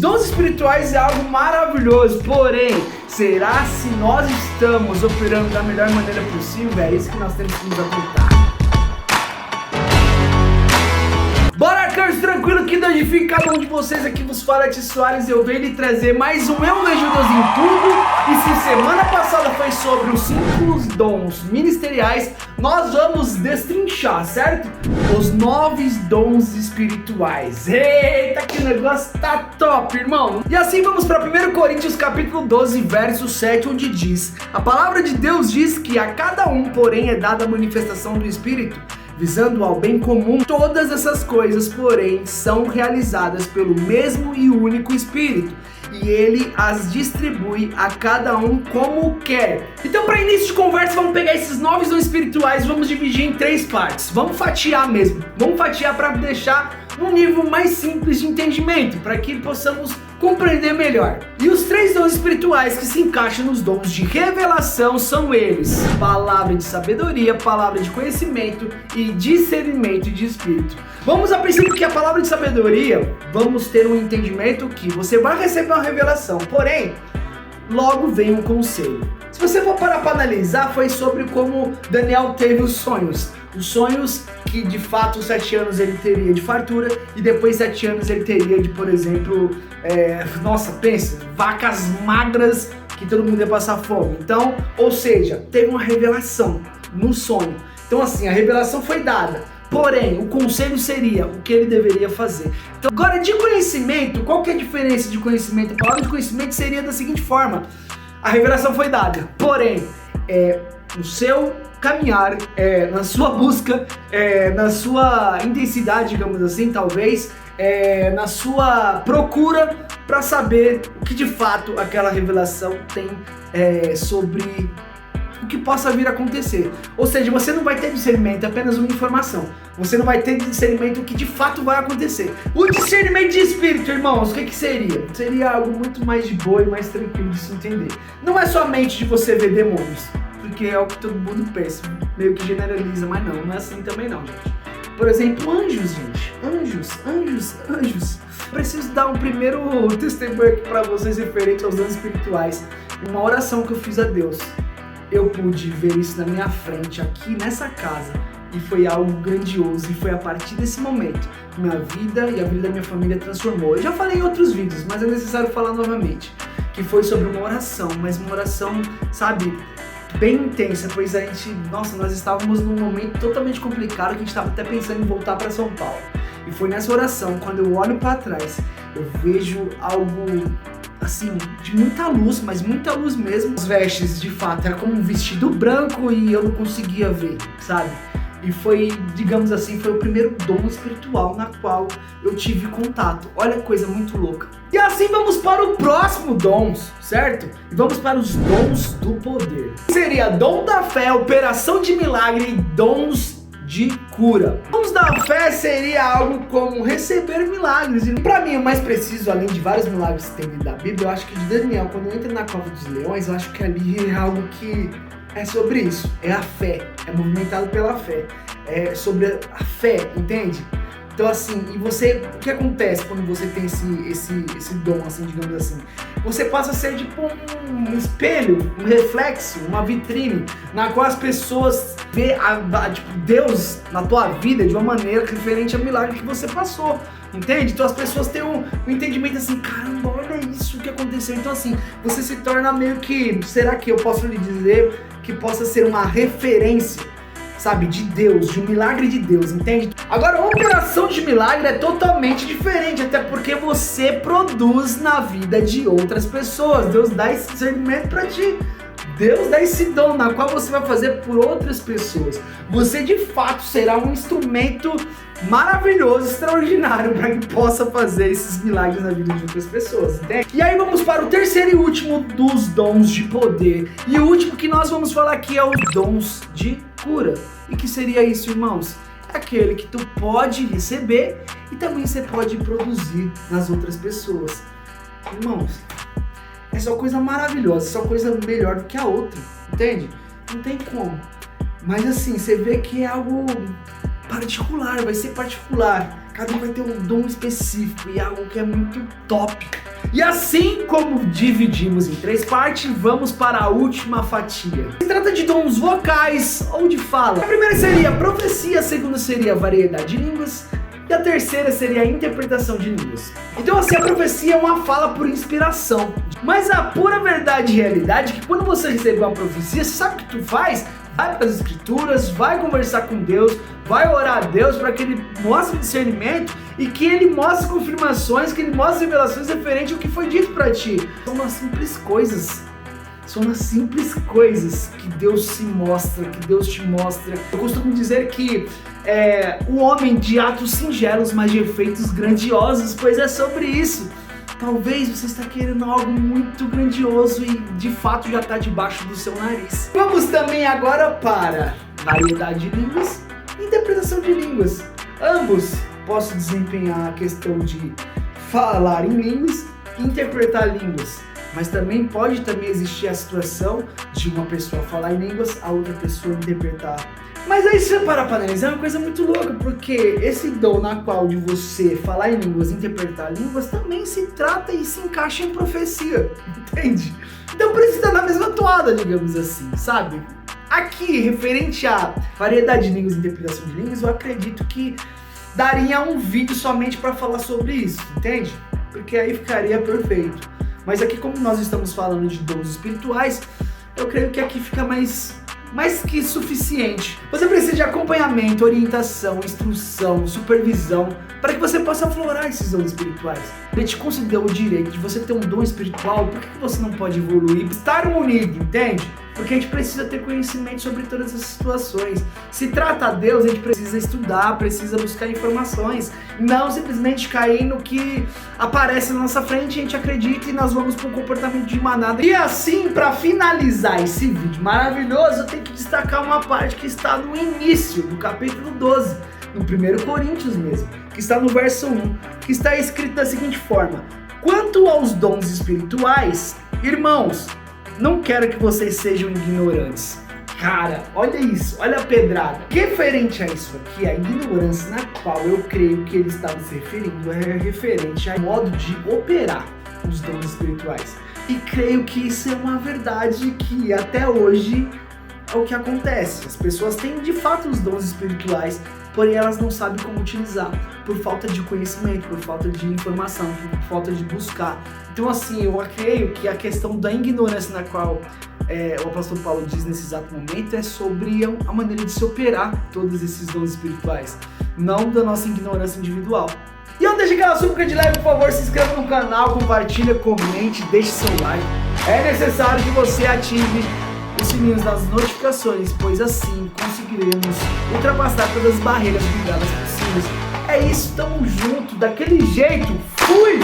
dons espirituais é algo maravilhoso, porém, será se nós estamos operando da melhor maneira possível? É isso que nós temos que nos atentar. Bora, arcanos, tranquilo, que Deus edifique cada um de vocês. Aqui vos fala Ti Soares, eu venho lhe trazer mais um Eu Vejo Deus em Tudo. E se semana passada foi sobre os 5 dons ministeriais, nós vamos destrinchar, certo? Os 9 dons espirituais. Eita, que negócio tá top, irmão! E assim vamos para 1 Coríntios capítulo 12, verso 7, onde diz: a palavra de Deus diz que a cada um, porém, é dada a manifestação do Espírito, visando ao bem comum. Todas essas coisas, porém, são realizadas pelo mesmo e único Espírito, e ele as distribui a cada um como quer. Então, para início de conversa, vamos pegar esses 9 dons espirituais, vamos dividir em 3 partes. Vamos fatiar mesmo. Vamos fatiar para deixar um nível mais simples de entendimento, para que possamos compreender melhor. E os 3 dons espirituais que se encaixam nos dons de revelação são eles: palavra de sabedoria, palavra de conhecimento e discernimento de espírito. Vamos a princípio que a palavra de sabedoria, vamos ter um entendimento que você vai receber uma revelação, porém, logo vem um conselho. Se você for parar para analisar, foi sobre como Daniel teve os sonhos. Os sonhos que de fato 7 anos ele teria de fartura e depois 7 anos ele teria de, por exemplo, pensa, vacas magras que todo mundo ia passar fome. Então, ou seja, teve uma revelação no sonho. Então assim, a revelação foi dada, porém o conselho seria o que ele deveria fazer. Então agora, de conhecimento, qual que é a diferença de conhecimento? A palavra de conhecimento seria da seguinte forma: a revelação foi dada, porém, no seu caminhar, na sua busca, na sua intensidade, digamos assim, talvez, na sua procura para saber o que de fato aquela revelação tem sobre o que possa vir a acontecer. Ou seja, você não vai ter discernimento, é apenas uma informação. Você não vai ter discernimento do que de fato vai acontecer. O discernimento de espírito, irmãos, o que seria? Seria algo muito mais de boa e mais tranquilo de se entender. Não é somente de você ver demônios, porque é o que todo mundo pensa, meio que generaliza, mas não é assim também não, gente. Por exemplo, anjos, gente. Anjos. Preciso dar um primeiro testemunho aqui para vocês referente aos dons espirituais. Uma oração que eu fiz a Deus. Eu pude ver isso na minha frente, aqui nessa casa, e foi algo grandioso, e foi a partir desse momento que minha vida e a vida da minha família transformou. Eu já falei em outros vídeos, mas é necessário falar novamente, que foi sobre uma oração, mas uma oração, sabe, bem intensa, pois nós estávamos num momento totalmente complicado, que a gente estava até pensando em voltar para São Paulo. E foi nessa oração, quando eu olho para trás, eu vejo algo assim, de muita luz, mas muita luz mesmo. As vestes, de fato, era como um vestido branco e eu não conseguia ver, sabe? E foi, digamos assim, foi o primeiro dom espiritual na qual eu tive contato. Olha que coisa muito louca. E assim vamos para o próximo dom, certo? E vamos para os dons do poder. Seria dom da fé, operação de milagre e dons de cura. Dons da fé seria algo como receber milagres. E para mim, o mais preciso, além de vários milagres que tem dentro da Bíblia, eu acho que de Daniel, quando entra na cova dos leões, eu acho que ali é algo que é sobre isso. É a fé. É movimentado pela fé. É sobre a fé, entende? Então assim, e você, o que acontece quando você tem esse dom, assim, digamos assim? Você passa a ser tipo um espelho, um reflexo, uma vitrine, na qual as pessoas vê tipo, Deus na tua vida de uma maneira referente ao milagre que você passou, entende? Então as pessoas têm um entendimento assim: caramba, olha isso que aconteceu. Então assim, você se torna meio que, será que eu posso lhe dizer que possa ser uma referência, sabe, de Deus, de um milagre de Deus, entende? Agora, a operação de milagre é totalmente diferente, até porque você produz na vida de outras pessoas. Deus dá esse discernimento pra ti. Deus dá esse dom na qual você vai fazer por outras pessoas. Você de fato será um instrumento maravilhoso, extraordinário, para que possa fazer esses milagres na vida de outras pessoas, entende? E aí vamos para o terceiro e último dos dons de poder. E o último que nós vamos falar aqui é os dons de cura. E que seria isso, irmãos? É aquele que tu pode receber e também você pode produzir nas outras pessoas. Irmãos, é só coisa maravilhosa, é só coisa melhor do que a outra, entende? Não tem como. Mas assim, você vê que é algo particular, vai ser particular. Cada um vai ter um dom específico e algo que é muito top. E assim como dividimos em 3 partes, vamos para a última fatia. Se trata de dons vocais ou de fala. A primeira seria profecia, a segunda seria variedade de línguas e a terceira seria a interpretação de línguas. Então assim, a profecia é uma fala por inspiração. Mas a pura verdade e realidade é que quando você recebe uma profecia, você sabe o que tu faz? Vai para as escrituras, vai conversar com Deus, vai orar a Deus para que Ele mostre discernimento e que Ele mostre confirmações, que Ele mostre revelações referentes ao que foi dito para ti. São nas simples coisas. São nas simples coisas que Deus se mostra, que Deus te mostra. Eu costumo dizer que o homem de atos singelos, mas de efeitos grandiosos, pois é sobre isso. Talvez você está querendo algo muito grandioso e de fato já está debaixo do seu nariz. Vamos também agora para variedade de línguas e interpretação de línguas. Ambos posso desempenhar a questão de falar em línguas e interpretar línguas. Mas também pode existir a situação de uma pessoa falar em línguas, a outra pessoa interpretar. Mas aí se você parar para analisar, é uma coisa muito louca, porque esse dom na qual de você falar em línguas e interpretar línguas também se trata e se encaixa em profecia, entende? Então precisa na mesma toada, digamos assim, sabe? Aqui, referente à variedade de línguas e interpretação de línguas, eu acredito que daria um vídeo somente para falar sobre isso, entende? Porque aí ficaria perfeito. Mas aqui, como nós estamos falando de dons espirituais, eu creio que aqui fica mais que suficiente. Você precisa de acompanhamento, orientação, instrução, supervisão, para que você possa aflorar esses dons espirituais. Ele te concedeu o direito de você ter um dom espiritual, por que você não pode evoluir? Estar unido, entende? Porque a gente precisa ter conhecimento sobre todas as situações. Se trata a Deus, a gente precisa estudar, precisa buscar informações, não simplesmente cair no que aparece na nossa frente, a gente acredita e nós vamos para um comportamento de manada. E assim, para finalizar esse vídeo maravilhoso, eu tenho que destacar uma parte que está no início do capítulo 12, no 1 Coríntios mesmo, que está no verso 1, que está escrito da seguinte forma: quanto aos dons espirituais, irmãos, não quero que vocês sejam ignorantes. Cara, olha isso, olha a pedrada. Referente a isso aqui, a ignorância na qual eu creio que ele estava se referindo é referente ao modo de operar os dons espirituais. E creio que isso é uma verdade que até hoje é o que acontece. As pessoas têm de fato os dons espirituais, porém elas não sabem como utilizar, por falta de conhecimento, por falta de informação, por falta de buscar. Então assim, eu creio que a questão da ignorância na qual o apóstolo Paulo diz nesse exato momento é sobre a maneira de se operar todos esses dons espirituais, não da nossa ignorância individual. E não deixe aquela súplica de like, por favor, se inscreva no canal, compartilha, comente, deixe seu like. É necessário que você ative os sininhos das notificações, pois assim conseguiremos ultrapassar todas as barreiras ligadas possíveis. É isso, tamo junto, daquele jeito, fui!